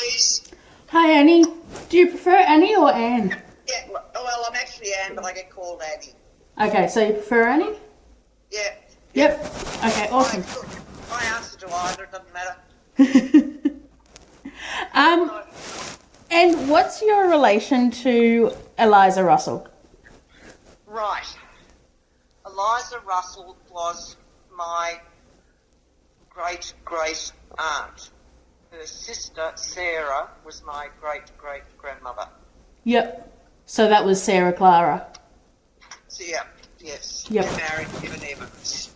please. Hi Annie. Do you prefer Annie or Anne? Yeah, well, I'm actually Anne, but I get called Annie. Okay, so you prefer Annie? Yeah. Yep. Okay, awesome. I answer to either, it doesn't matter. And what's your relation to Eliza Russell? Right. Eliza Russell was my great aunt. Her sister, Sarah, was my great-great-grandmother. Yep. So that was Sarah Clara. So, yeah, yes. Yep. She married Evan Evans.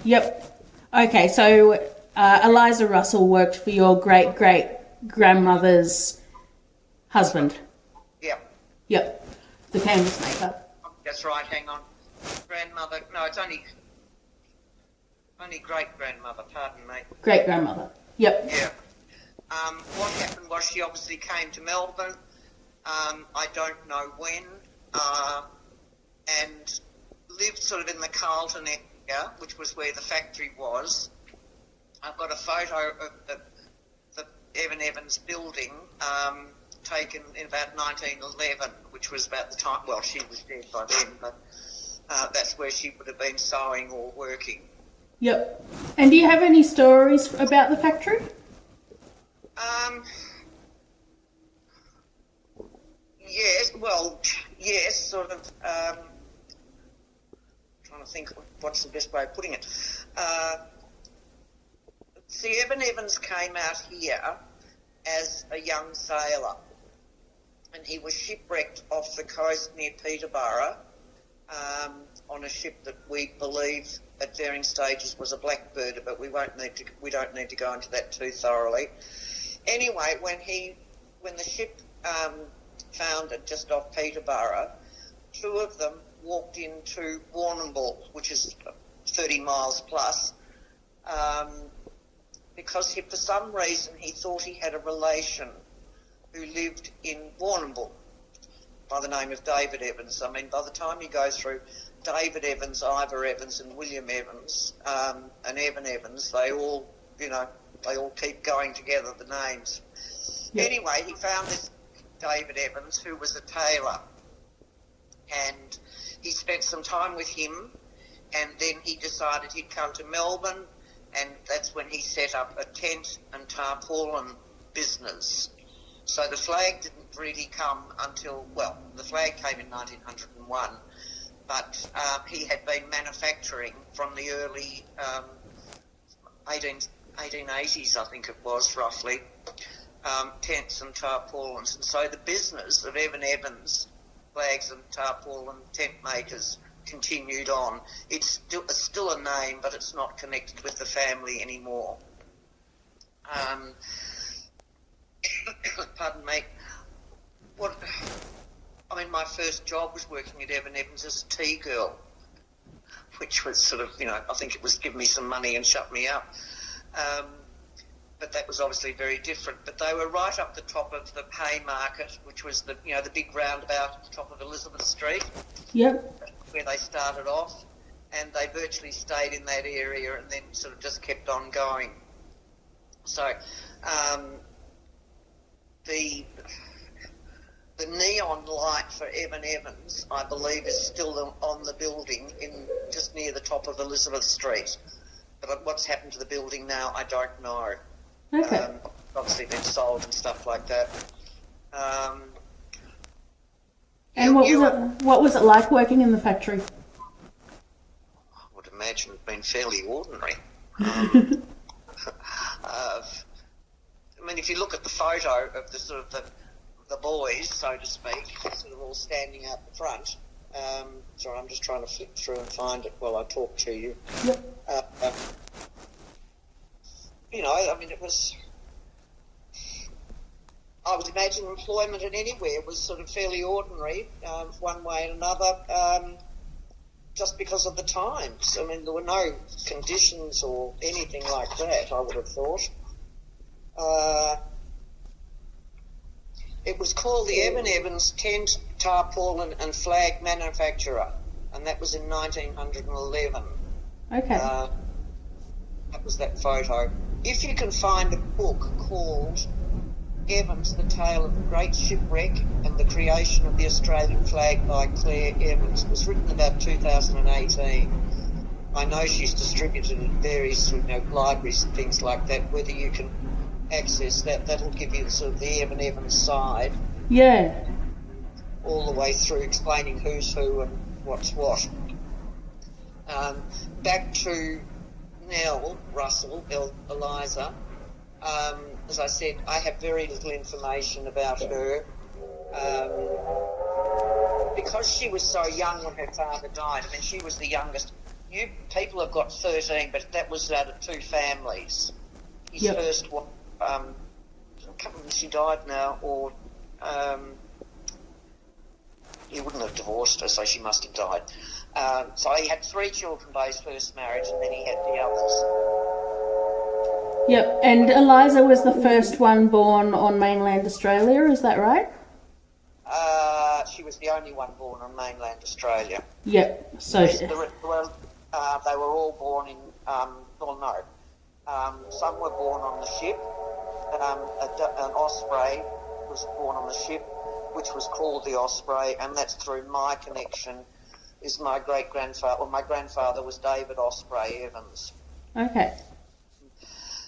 Yep. Okay, so Eliza Russell worked for your great-great-grandmother's husband. Yep. Yep. The canvas maker. That's right, hang on. Grandmother, no, it's only great-grandmother, pardon me. Great-grandmother. Yep. Yeah. What happened was she obviously came to Melbourne, I don't know when, and lived sort of in the Carlton area, which was where the factory was. I've got a photo of the Evan Evans building taken in about 1911, which was about the time, well, she was dead by then, but that's where she would have been sewing or working. Yep. And do you have any stories about the factory? Yes, sort of, trying to think what's the best way of putting it. See, Evan Evans came out here as a young sailor, and he was shipwrecked off the coast near Peterborough on a ship that we believe at varying stages was a blackbird, but we don't need to go into that too thoroughly. Anyway, when the ship foundered just off Peterborough, two of them walked into Warrnambool, which is 30 miles plus, because for some reason he thought he had a relation who lived in Warrnambool by the name of David Evans. I mean, by the time you go through David Evans, Ivor Evans and William Evans and Evan Evans, they all keep going together, the names. Yep. Anyway, he found this David Evans, who was a tailor, and he spent some time with him, and then he decided he'd come to Melbourne, and that's when he set up a tent and tarpaulin business. So the flag didn't really come until, well, the flag came in 1901, but he had been manufacturing from the early 1880s, I think it was, roughly, tents and tarpaulins. And so the business of Evan Evans, flags and tarpaulin tent makers, continued on. It's still a name, but it's not connected with the family anymore. Pardon me. My first job was working at Evan Evans as a tea girl, which was sort of, I think it was give me some money and shut me up. But that was obviously very different. But they were right up the top of the Haymarket, which was the big roundabout at the top of Elizabeth Street. Yep. Where they started off, and they virtually stayed in that area and then sort of just kept on going. So the neon light for Evan Evans, I believe, is still on the building just near the top of Elizabeth Street. But what's happened to the building now, I don't know. Okay. Obviously been sold and stuff like that. And what was it like working in the factory? I would imagine it's been fairly ordinary. If you look at the photo of the sort of the boys, so to speak, sort of all standing out the front. Sorry, I'm just trying to flip through and find it while I talk to you. Yep. It was. I would imagine employment in anywhere was sort of fairly ordinary, one way and another, just because of the times. There were no conditions or anything like that, I would have thought. It was called the Evan Evans Tent, Tarpaulin and Flag Manufacturer, and that was in 1911. Okay. That was that photo. If you can find a book called Evans, The Tale of the Great Shipwreck and the Creation of the Australian Flag by Claire Evans, was written about 2018. I know she's distributed in various libraries and things like that. Whether you can access that, that'll give you sort of the Evan Evans side. Yeah. All the way through, explaining who's who and what's what. Back to Nell Russell, Eliza. As I said, I have very little information about her. Because she was so young when her father died, I mean, she was the youngest. You people have got 13, but that was out of 2 families. His first one, I can't remember if she died now, or he wouldn't have divorced her, so she must have died. So he had 3 children by his first marriage, and then he had the others. Yep, and Eliza was the first one born on mainland Australia, is that right? She was the only one born on mainland Australia. Yep. So they were all born in, some were born on the ship. An osprey was born on the ship, which was called the Osprey, and that's through my connection, is my great-grandfather, or my grandfather was David Osprey Evans. Okay.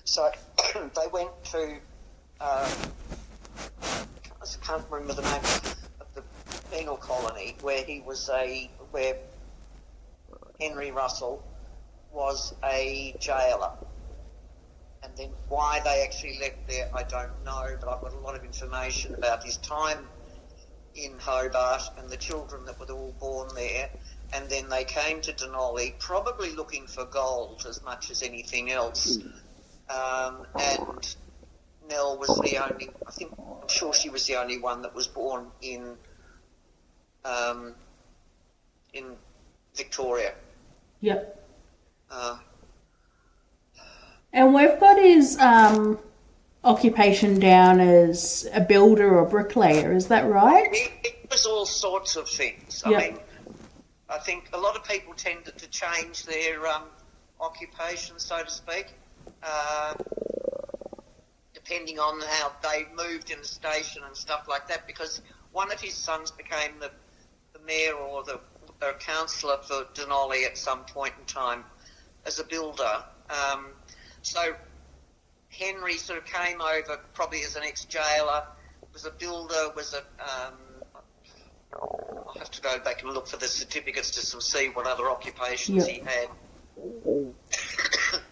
So they went to, I can't remember the name of the penal colony where where Henry Russell was a jailer. And then why they actually left there, I don't know, but I've got a lot of information about his time in Hobart and the children that were all born there. And then they came to Dunolly, probably looking for gold as much as anything else. And Nell was the only, I'm sure she was the only one that was born in Victoria. Yep. And we've got his occupation down as a builder or bricklayer, is that right? It was all sorts of things. Yep. I mean, I think a lot of people tended to change their occupation, so to speak, depending on how they moved in the station and stuff like that, because one of his sons became the mayor or the councillor for Dunolly at some point in time as a builder. So Henry sort of came over probably as an ex-jailer, was a builder, was a... I'll have to go back and look for the certificates to sort of see what other occupations he had.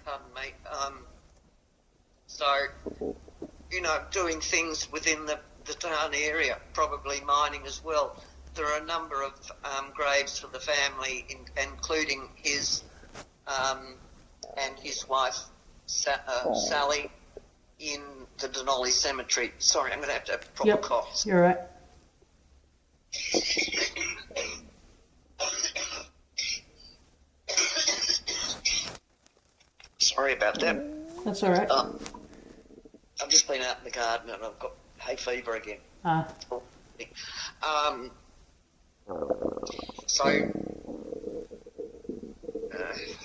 Pardon me. So, doing things within the town area, probably mining as well. There are a number of graves for the family, including his and his wife, Sally, in the Dunolly Cemetery. Sorry, I'm going to have a proper cough. You're right. Sorry about that. That's all right. I've just been out in the garden and I've got hay fever again.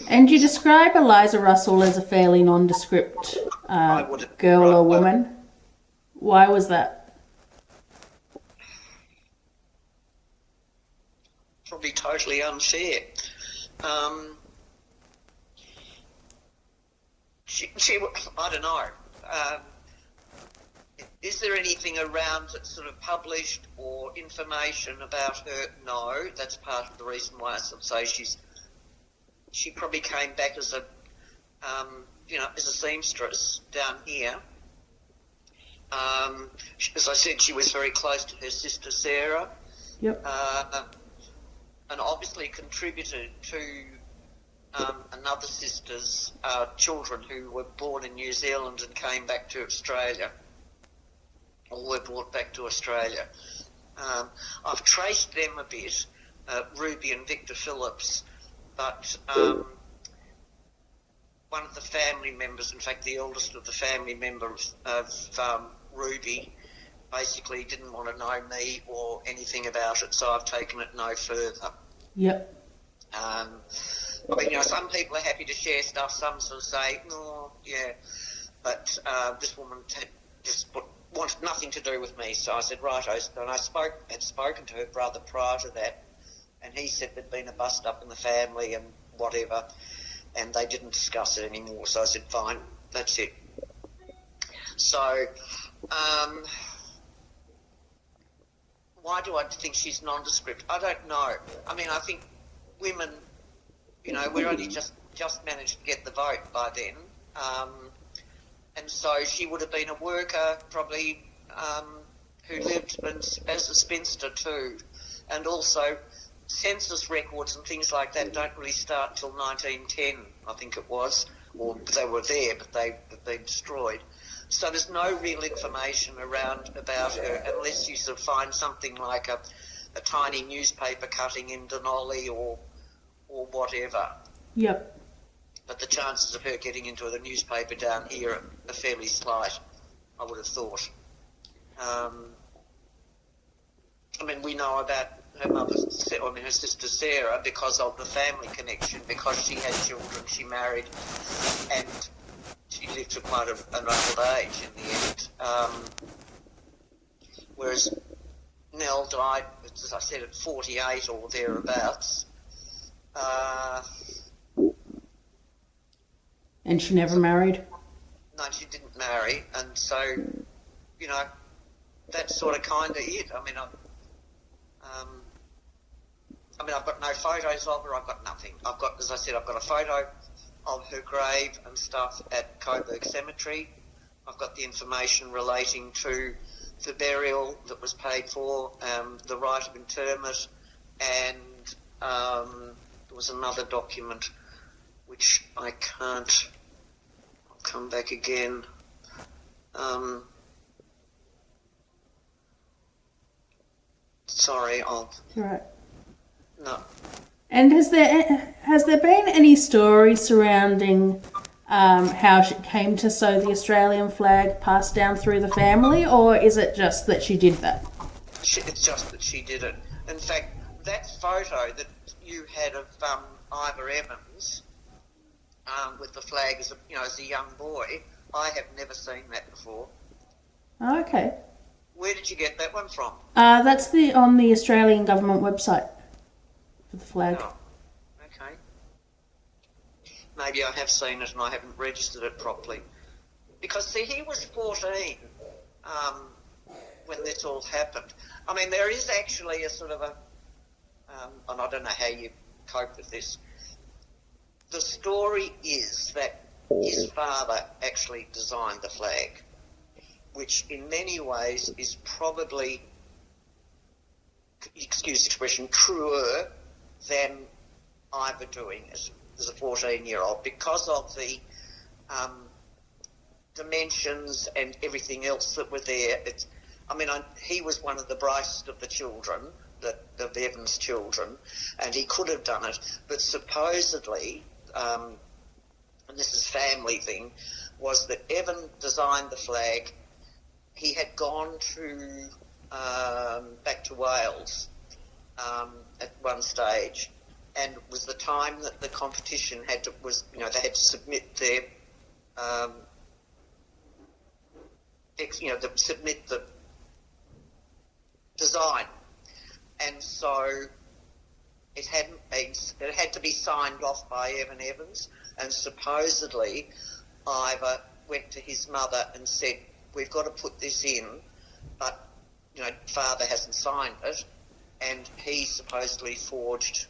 And you describe Eliza Russell as a fairly nondescript girl or woman. Why was that? Probably totally unfair. I don't know. Is there anything around that's sort of published or information about her? No, that's part of the reason why I sort of say she probably came back as a as a seamstress down here. As I said, she was very close to her sister Sarah. Yep. And obviously contributed to another sister's children who were born in New Zealand and came back to Australia, or were brought back to Australia. I've traced them a bit, Ruby and Victor Phillips, but one of the family members, in fact the eldest of the family members of Ruby, basically didn't want to know me or anything about it, so I've taken it no further. Yep. I mean, some people are happy to share stuff, some sort of say, oh, yeah, but this woman had just put wanted nothing to do with me. So I said, righto. And I had spoken to her brother prior to that, and he said there'd been a bust up in the family and whatever, and they didn't discuss it anymore. So I said, fine, that's it. So why do I think she's nondescript? I don't know. I mean, I think women, you know, we're only just managed to get the vote by then. And so she would have been a worker probably who lived as a spinster too. And also census records and things like that don't really start till 1910, I think it was. Or they were there, but they've been destroyed. So there's no real information around about her unless you sort of find something like a tiny newspaper cutting in Dunolly or whatever. Yep. But the chances of her getting into the newspaper down here are fairly slight, I would have thought. I mean, we know about her sister Sarah because of the family connection, because she had children, she married, and she lived to quite an old age in the end. Whereas Nell died, as I said, at 48 or thereabouts. And she never married? No, she didn't marry, and so, you know, that's sort of kind of it. I mean, I've got no photos of her. I've got nothing. As I said, I've got a photo of her grave and stuff at Coburg Cemetery. I've got the information relating to the burial that was paid for, the right of interment, and there was another document which I can't. I'll come back again. Sorry, Right. No. And has there been any story surrounding how she came to sew the Australian flag passed down through the family, or is it just that she did that? It's just that she did it. In fact, that photo that you had of Ivor Evans with the flag as a young boy, I have never seen that before. Oh, okay. Where did you get that one from? That's on the Australian government website for the flag. Oh, okay. Maybe I have seen it and I haven't registered it properly. Because, see, he was 14 when this all happened. I mean, there is actually a sort of and I don't know how you cope with this. The story is that his father actually designed the flag, which in many ways is probably, excuse the expression, truer than Ivor doing it as a 14-year-old because of the dimensions and everything else that were there. He was one of the brightest of the children, of Evans' children, and he could have done it, but supposedly, and this is family thing, was that Evan designed the flag. He had gone to back to Wales at one stage, and it was the time that the competition they had to submit their submit the design, and so it had to be signed off by Evan Evans, and supposedly Ivor went to his mother and said, "We've got to put this in, but father hasn't signed it," and he supposedly forged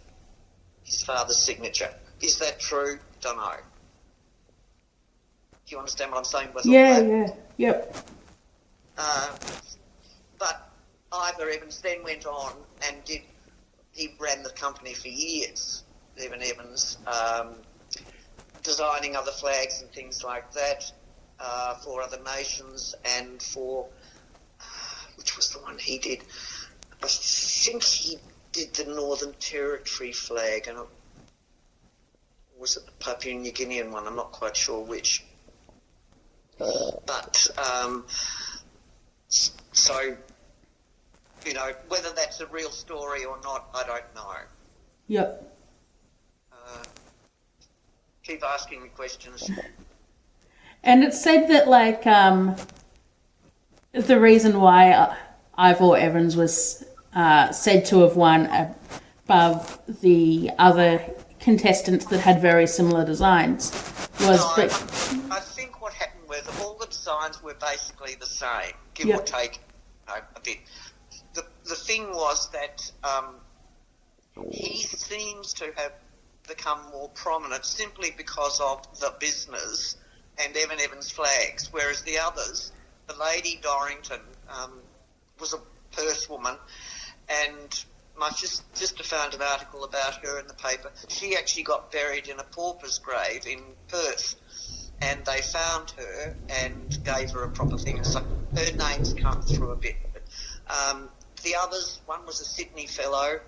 his father's signature. Is that true? Don't know. Do you understand what I'm saying with all that? Yeah, yep. But Ivor Evans then went on and he ran the company for years, Evan Evans, designing other flags and things like that for other nations, and for, which was the one he did? I think he did the Northern Territory flag, and was it the Papua New Guinean one? I'm not quite sure which. But, so, whether that's a real story or not, I don't know. Yep. Keep asking me questions. And it's said that, the reason why Ivor Evans was said to have won above the other contestants that had very similar designs was... No, I think what happened was all the designs were basically the same, give or take a bit. The thing was that he seems to have become more prominent simply because of the business and Evan Evans flags, whereas the others, the Lady Dorrington was a Perth woman, and I just found an article about her in the paper. She actually got buried in a pauper's grave in Perth, and they found her and gave her a proper thing. So her name's come through a bit. But, the others, one was a Sydney fellow.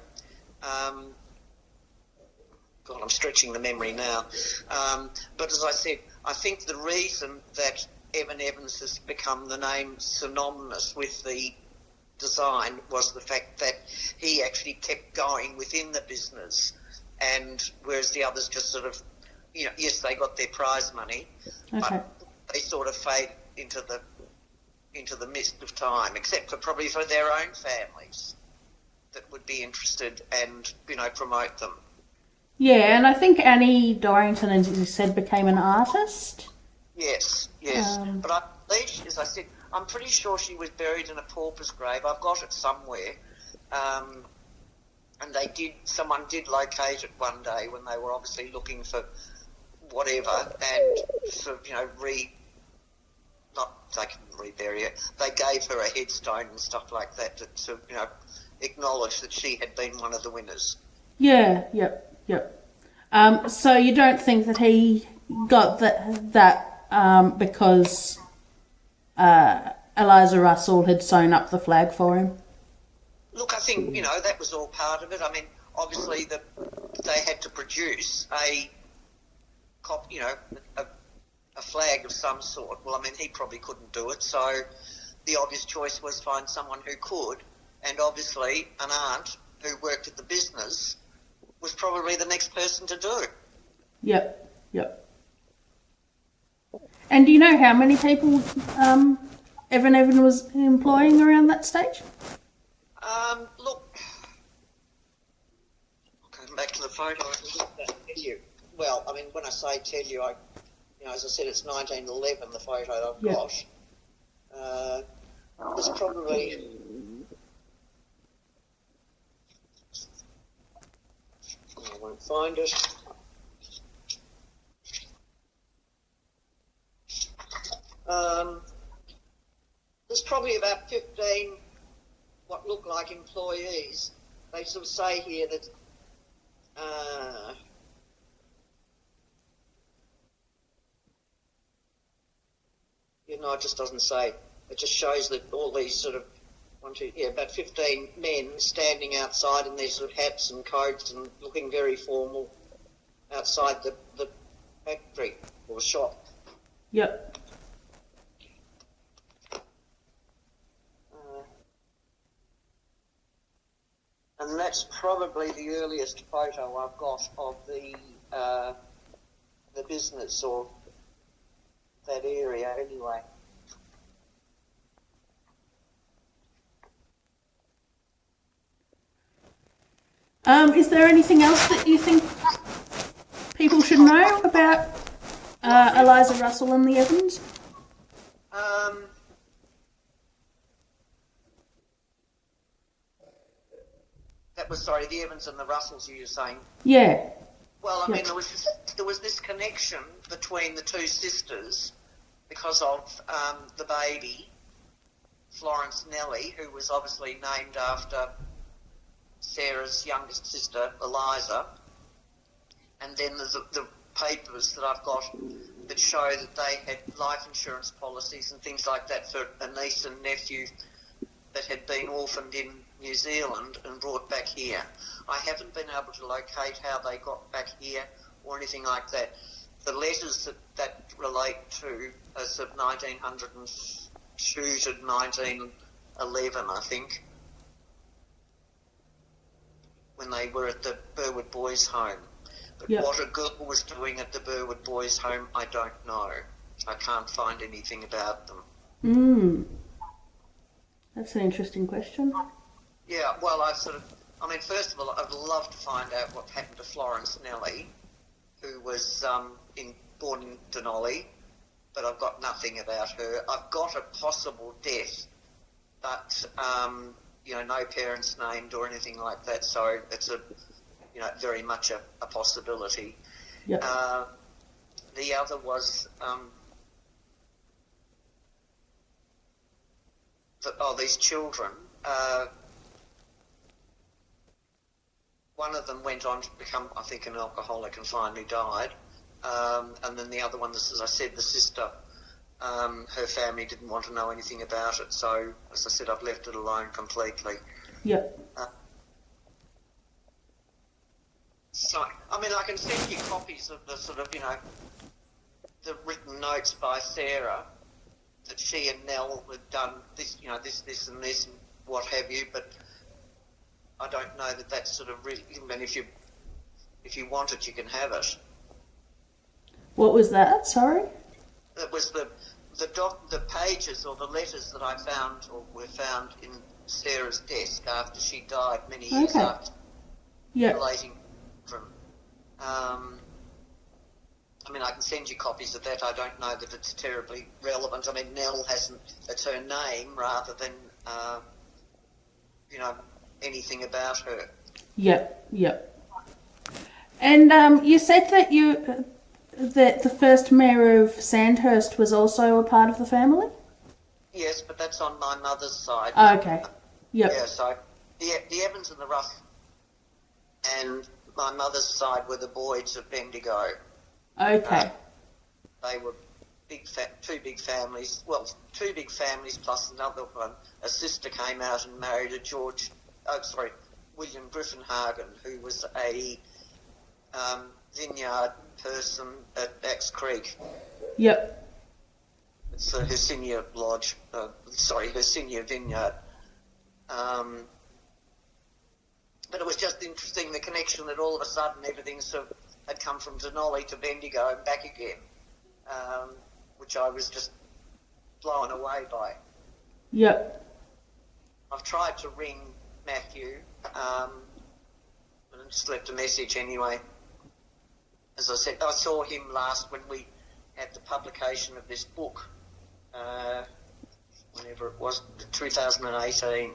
God, I'm stretching the memory now. But as I said, I think the reason that Evan Evans has become the name synonymous with the design was the fact that he actually kept going within the business, and whereas the others just sort of, yes, they got their prize money, but they sort of fade into the mist of time, except for probably for their own families that would be interested and promote them. Yeah, and I think Annie Dorrington, as you said, became an artist. Yes. But I believe, as I said, I'm pretty sure she was buried in a pauper's grave. I've got it somewhere. And someone did locate it one day when they were obviously looking for whatever, and sort of, they couldn't rebury it. They gave her a headstone and stuff like that to acknowledge that she had been one of the winners. Yeah, yep. So you don't think that he got that because Eliza Russell had sewn up the flag for him? Look, I think, that was all part of it. I mean, obviously they had to produce a flag of some sort. Well, I mean, he probably couldn't do it, so the obvious choice was find someone who could, and obviously an aunt who worked at the business was probably the next person to do it. Yep. And do you know how many people Evan was employing around that stage? Look, going back to the photo, I can look back and tell you. Well, I mean, when I say tell you, as I said, it's 1911, the photo I've got. There's probably... I won't find it. There's probably about 15 what look like employees. They sort of say here that it just doesn't say. It just shows that all these sort of about 15 men standing outside in their sort of hats and coats and looking very formal outside the factory or shop. Yep. And that's probably the earliest photo I've got of the business or that area anyway. Is there anything else that you think people should know about Eliza Russell and the Evans? That was, sorry, the Evans and the Russells you were saying? Yeah. Well, I mean, there was this connection between the two sisters because of the baby, Florence Nellie, who was obviously named after Sarah's youngest sister, Eliza. And then there's the papers that I've got that show that they had life insurance policies and things like that for a niece and nephew that had been orphaned in New Zealand and brought back here. I haven't been able to locate how they got back here or anything like that. The letters that relate to as of 1902 to 1911, I think, when they were at the Burwood Boys' Home. But what a girl was doing at the Burwood Boys' Home, I don't know. I can't find anything about them. That's an interesting question. Yeah, well, first of all, I'd love to find out what happened to Florence Nellie, who was born in Dunolly, but I've got nothing about her. I've got a possible death, but, no parents named or anything like that, so it's very much a possibility. Yep. The other was these children. One of them went on to become, I think, an alcoholic and finally died. And then the other one, as I said, the sister, her family didn't want to know anything about it. So, as I said, I've left it alone completely. Yep. I can send you copies of the sort of, the written notes by Sarah that she and Nell had done this, this and this and what have you, but I don't know that that's sort of really, I mean, if you want it, you can have it. What was that? Sorry? It was the pages or the letters that I found or were found in Sarah's desk after she died many years after. Yep. Relating from. I can send you copies of that. I don't know that it's terribly relevant. I mean, Nell it's her name rather than, anything about her. Yep. And you said that that the first mayor of Sandhurst was also a part of the family? Yes, but that's on my mother's side. Oh, okay. Yep. Yeah, so the Evans and the Russ and my mother's side were the Boyds of Bendigo. Okay. They were two big families. Well, two big families plus another one. A sister came out and married William Griffenhagen, who was a vineyard person at Axe Creek. Yep. It's the Hercynia Lodge. Hercynia Vineyard. But it was just interesting, the connection that all of a sudden everything sort of had come from Dunolly to Bendigo and back again, which I was just blown away by. Yep. I've tried to ring Matthew, and I just left a message anyway. As I said, I saw him last when we had the publication of this book, whenever it was, 2018.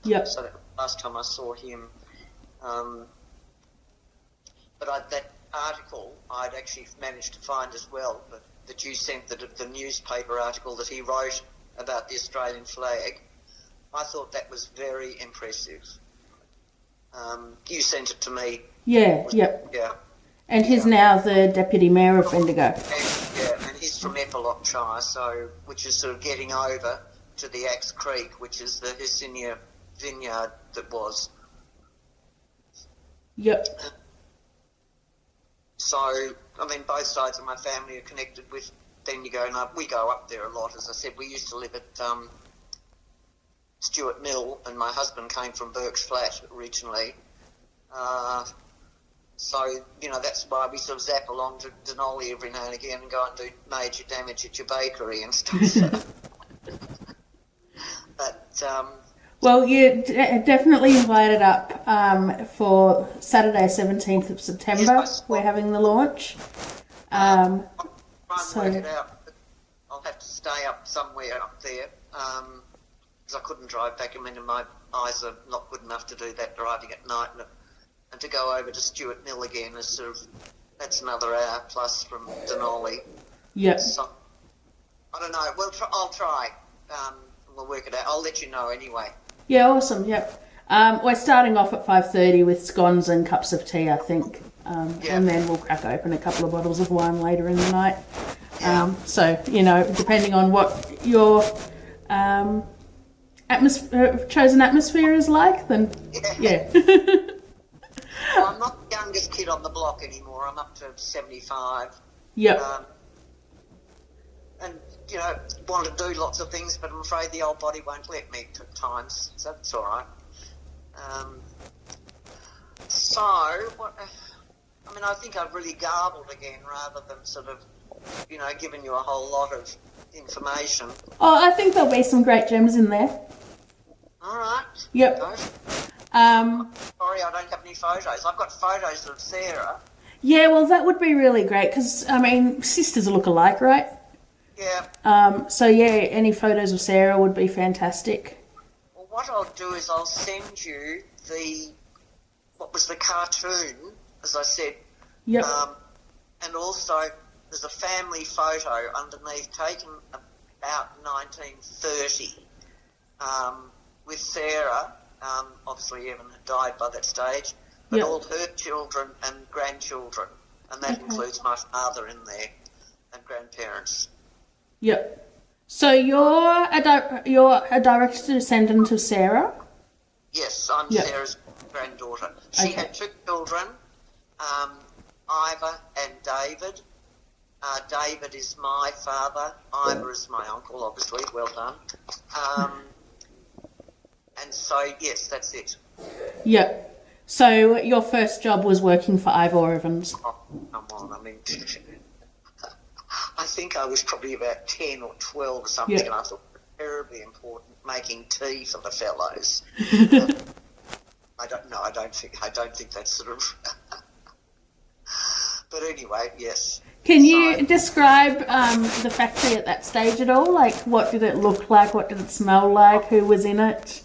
Yep. So that was the last time I saw him. But that article I'd actually managed to find as well, that you sent, the newspaper article that he wrote about the Australian flag. I thought that was very impressive. You sent it to me. Yeah, yep. Yeah. And he's now the Deputy Mayor of Bendigo. And he's from Eppalockshire, which is sort of getting over to the Axe Creek, which is the Hercynia Vineyard that was. Yep. So, both sides of my family are connected with Bendigo, and we go up there a lot. As I said, we used to live at Stuart Mill, and my husband came from Burke's Flat originally. So, that's why we sort of zap along to Dunolly every now and again and go and do major damage at your bakery and stuff. But... well, you're definitely invited up for Saturday, 17th of September. Yes, we're having the launch. Try and work it out. But I'll have to stay up somewhere up there because I couldn't drive back. My eyes are not good enough to do that driving at night. And to go over to Stuart Mill again is sort of, that's another hour plus from Dunolly. Yep. So, I don't know. I'll try. We'll work it out. I'll let you know anyway. Yeah, awesome. Yep. We're starting off at 5:30 with scones and cups of tea, I think, and then we'll crack open a couple of bottles of wine later in the night. Yeah. So depending on what your chosen atmosphere is like, then yeah. Well, I'm not the youngest kid on the block anymore. I'm up to 75. Yep. And want to do lots of things, but I'm afraid the old body won't let me at times, so that's all right. I think I've really garbled again rather than sort of, giving you a whole lot of information. Oh, I think there'll be some great gems in there. All right. Yep. Go. Sorry, I don't have any photos. I've got photos of Sarah. Yeah, well, that would be really great because, I mean, sisters look alike, right? Yeah. So, yeah, any photos of Sarah would be fantastic. Well, what I'll do is I'll send you what was the cartoon, as I said. Yep. And also there's a family photo underneath taken about 1930 with Sarah. Obviously, Evan had died by that stage, but all her children and grandchildren, and that includes my father in there and grandparents. Yep. So you're a direct descendant of Sarah? Yes, I'm Sarah's granddaughter. She had two children, Ivor and David. David is my father. Ivor is my uncle, obviously. Well done. And so, yes, that's it. Yep. So your first job was working for Ivor Evans? Oh, come on. I mean, I think I was probably about 10 or 12 or something, and I thought it was terribly important making tea for the fellows. I don't think that's sort of... But anyway, yes. Can you describe the factory at that stage at all? Like, what did it look like? What did it smell like? Who was in it?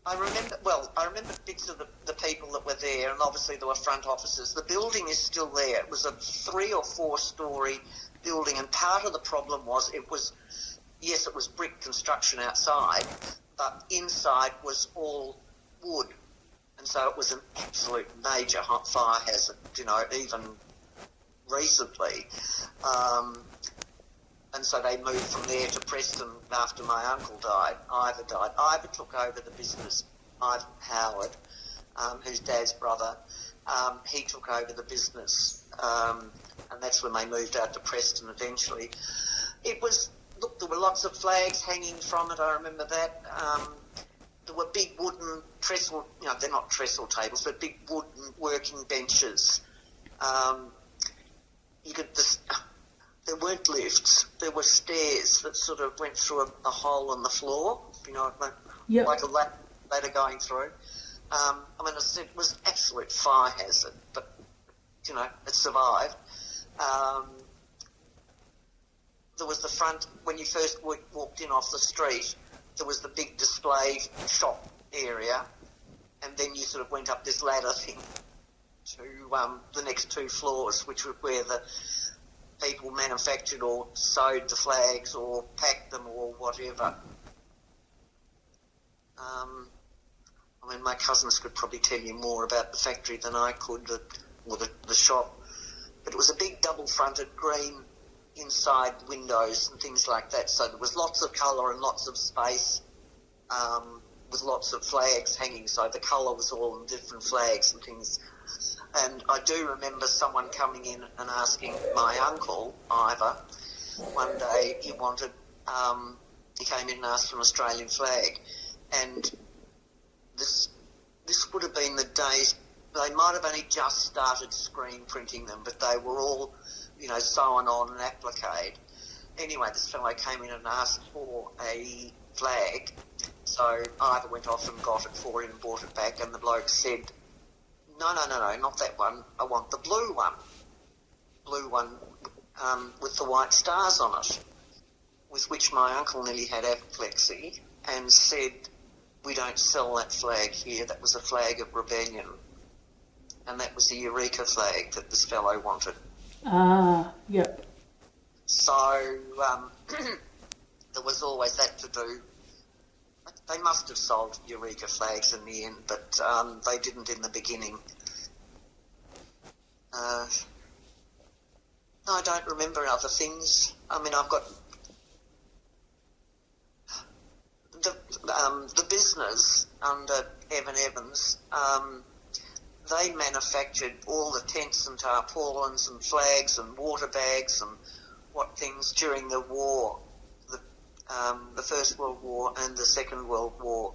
I remember bits of the people that were there, and obviously there were front offices. The building is still there. It was a 3 or 4 story building, and part of the problem was it was brick construction outside, but inside was all wood. And so it was an absolute major fire hazard, even recently. And so they moved from there to Preston after my uncle died. Ivor died. Ivor took over the business. Ivor Howard, who's Dad's brother, he took over the business. And that's when they moved out to Preston eventually. There were lots of flags hanging from it, I remember that. There were big wooden trestle, they're not trestle tables, but big wooden working benches. There weren't lifts. There were stairs that sort of went through a hole in the floor, like a ladder going through. It was absolute fire hazard, but, it survived. There was the front, when you first walked in off the street, there was the big display shop area, and then you sort of went up this ladder thing to the next 2 floors, which were where the people manufactured or sewed the flags or packed them or whatever. My cousins could probably tell you more about the factory than I could, or the shop. But it was a big double-fronted green inside windows and things like that. So there was lots of colour and lots of space with lots of flags hanging. So the colour was all in different flags and things. And I do remember someone coming in and asking my uncle, Ivor, one day he came in and asked for an Australian flag. And this would have been the days, they might have only just started screen printing them, but they were all, sewn on and appliqued. Anyway, this fellow came in and asked for a flag. So Ivor went off and got it for him and brought it back, and the bloke said, No, not that one. I want the blue one. Blue one with the white stars on it, with which my uncle nearly had apoplexy, and said, we don't sell that flag here. That was a flag of rebellion. And that was the Eureka flag that this fellow wanted. Yep. So there was always that to do. They must have sold Eureka flags in the end, but they didn't in the beginning. I don't remember other things. I've got the business under Evan Evans. They manufactured all the tents and tarpaulins and flags and water bags and what things during the war, the First World War and the Second World War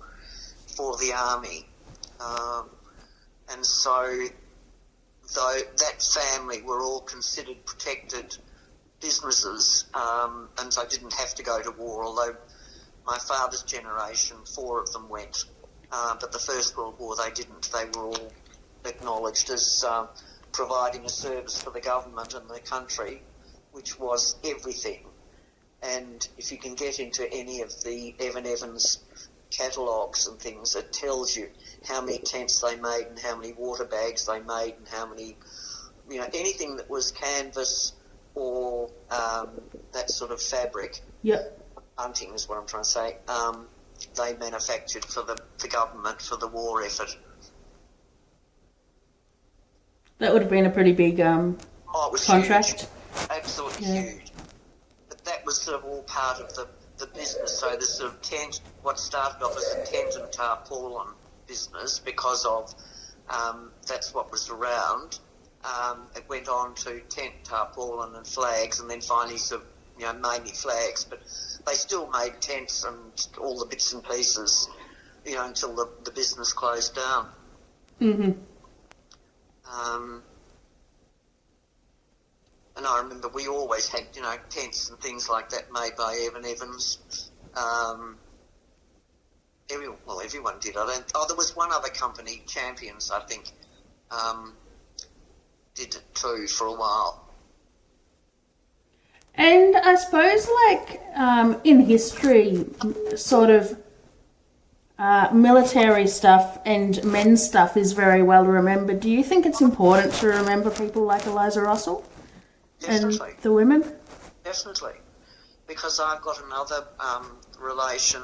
for the army. And so that family were all considered protected businesses, and so didn't have to go to war, although my father's generation, 4 of them went. But the First World War, they didn't. They were all acknowledged as providing a service for the government and the country, which was everything. And if you can get into any of the Evan Evans catalogues and things, it tells you how many tents they made and how many water bags they made and how many, anything that was canvas or that sort of fabric. Yep. Bunting is what I'm trying to say. They manufactured for the government for the war effort. That would have been a pretty big it was contract. Huge. Absolutely huge. But that was sort of all part of the business. So the sort of tent, what started off as a tent and tarpaulin business, because of that's what was around. It went on to tent, tarpaulin and flags, and then finally sort of, mainly flags, but they still made tents and all the bits and pieces, until the business closed down. Mm-hmm. And I remember we always had, tents and things like that made by Evan Evans. Everyone did. There was one other company, Champions, I think, did it too for a while. And I suppose, in history, sort of military stuff and men's stuff is very well remembered. Do you think it's important to remember people like Eliza Russell? Definitely. And the women? Definitely. Because I've got another relation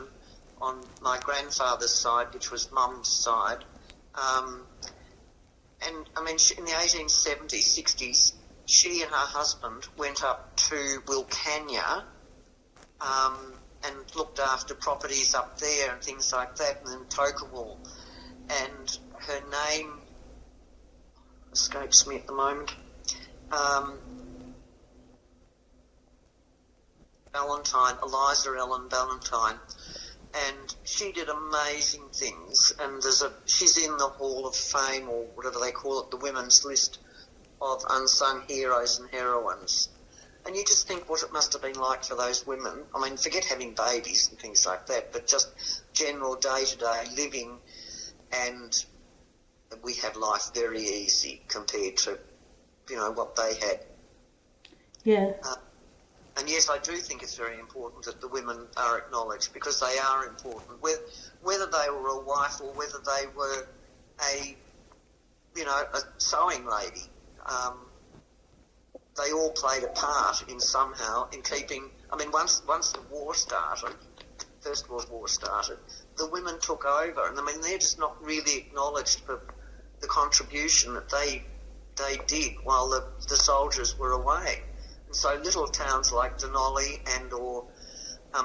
on my grandfather's side, which was Mum's side. And, in the 1870s, 60s, she and her husband went up to Wilcannia and looked after properties up there and things like that, and then Tokawal. And her name escapes me at the moment. Valentine, Eliza Ellen Valentine, and she did amazing things. And she's in the Hall of Fame, or whatever they call it, the women's list of unsung heroes and heroines. And you just think what it must have been like for those women. Forget having babies and things like that, but just general day-to-day living, and we have life very easy compared to, what they had. Yeah. And yes, I do think it's very important that the women are acknowledged, because they are important. Whether they were a wife or whether they were a sewing lady, they all played a part in keeping. Once the war started, First World War started, the women took over, and they're just not really acknowledged for the contribution that they did while the soldiers were away. So little towns like Dunolly or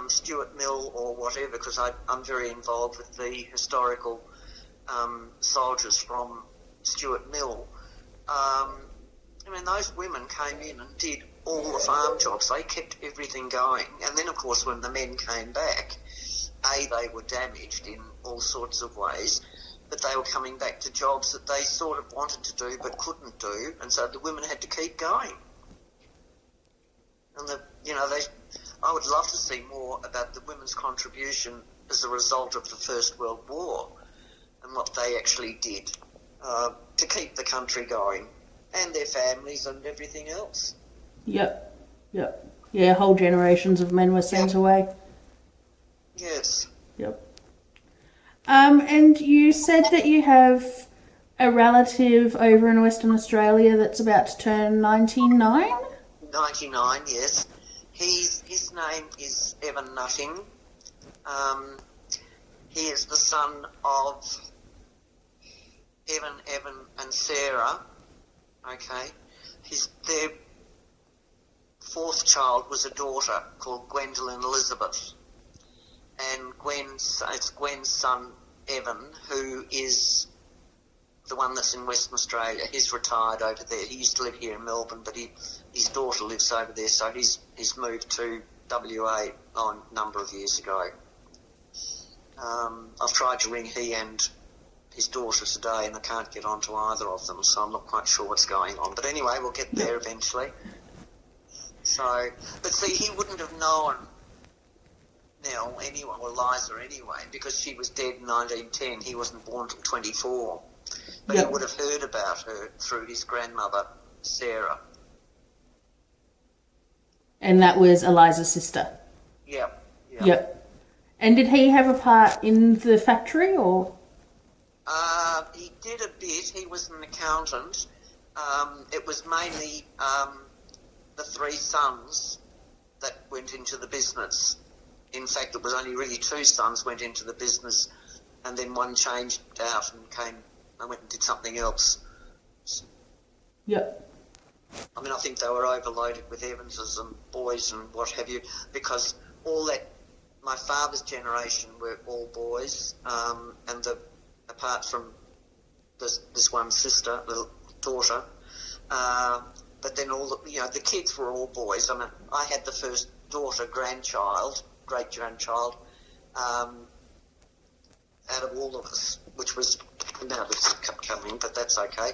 Stuart Mill or whatever, because I'm very involved with the historical soldiers from Stuart Mill. Those women came in and did all the farm jobs. They kept everything going. And then, of course, when the men came back, they were damaged in all sorts of ways, but they were coming back to jobs that they sort of wanted to do but couldn't do, and so the women had to keep going. And I would love to see more about the women's contribution as a result of the First World War and what they actually did to keep the country going, and their families and everything else. Yep. Yeah, whole generations of men were sent away. Yes. Yep. And you said that you have a relative over in Western Australia that's about to turn 99? 99, yes. His name is Evan Nutting. He is the son of Evan and Sarah. Okay. Their fourth child was a daughter called Gwendolyn Elizabeth. And it's Gwen's son, Evan, who is the one that's in Western Australia. He's retired over there. He used to live here in Melbourne, but his daughter lives over there, so he's moved to WA a number of years ago. I've tried to ring he and his daughter today, and I can't get on to either of them, so I'm not quite sure what's going on. But anyway, we'll get there eventually. So, but see, he wouldn't have known Nell anyway, or Liza anyway, because she was dead in 1910. He wasn't born till 24. But Yep. he would have heard about her through his grandmother, Sarah. And that was Eliza's sister. Yep. Yep. And did he have a part in the factory, or? He did a bit. He was an accountant. It was mainly the three sons that went into the business. In fact, it was only really two sons went into the business, and then one changed out and went and did something else. Yep. I mean, I think they were overloaded with Evanses and boys and what have you, because my father's generation were all boys, and apart from this one sister, little daughter, but then all the kids were all boys. I mean, I had the first daughter, great grandchild, out of all of us, which was now it's coming, but that's okay.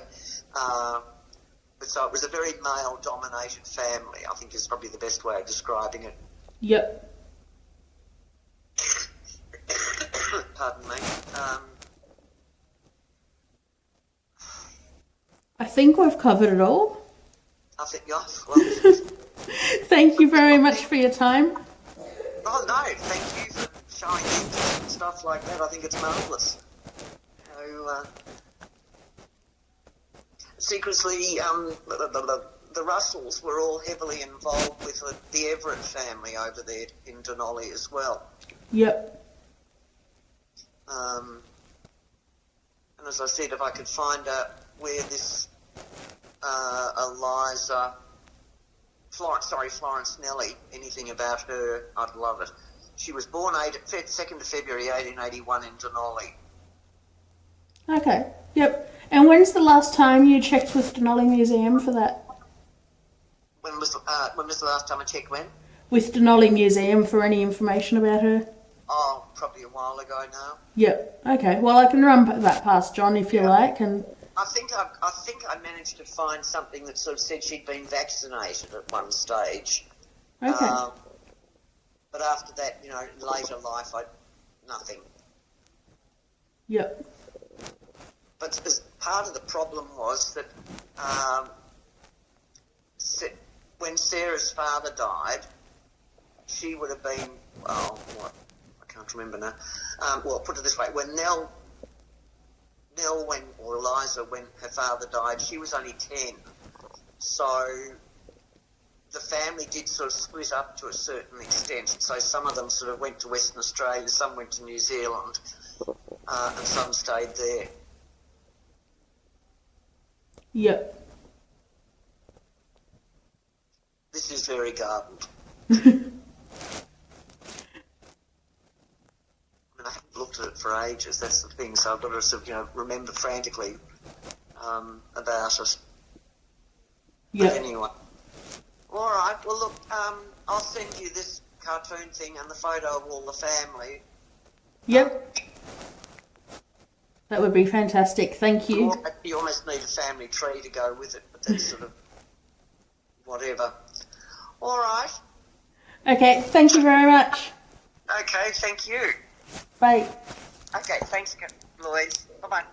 But so it was a very male-dominated family, I think is probably the best way of describing it. Yep. Pardon me. I think we've covered it all. I think, well, Thank you very much for your time. oh no, thank you for showing interest and stuff like that. I think it's marvellous. So, secretly, the Russells were all heavily involved with the Everett family over there in Dunolly as well. Yep. And as I said, if I could find out where this Florence Nelly, anything about her, I'd love it. She was born 2nd of February 1881 in Dunolly. Okay. Yep. And when's the last time you checked with Dunolly Museum for that? When was the last time I checked when? With Dunolly Museum for any information about her? Oh, probably a while ago now. Yep. Okay. Well, I can run that past John if you like, and I think I managed to find something that sort of said she'd been vaccinated at one stage. okay. But after that, in later life, nothing. Yep. But part of the problem was that when Sarah's father died, she would have been, I can't remember now. Well, put it this way, when Eliza, when her father died, she was only 10. So the family did sort of split up to a certain extent. So some of them sort of went to Western Australia, some went to New Zealand, and some stayed there. Yep. This is very garbled. I haven't looked at it for ages. That's the thing. So I've got to sort of, remember frantically about it. Yep. But anyway. All right. Well, look, I'll send you this cartoon thing and the photo of all the family. Yep. That would be fantastic. Thank you. You almost need a family tree to go with it, but that's sort of whatever. All right. Okay. Thank you very much. Okay. Thank you. Bye. Okay. Thanks, Louise. Bye-bye.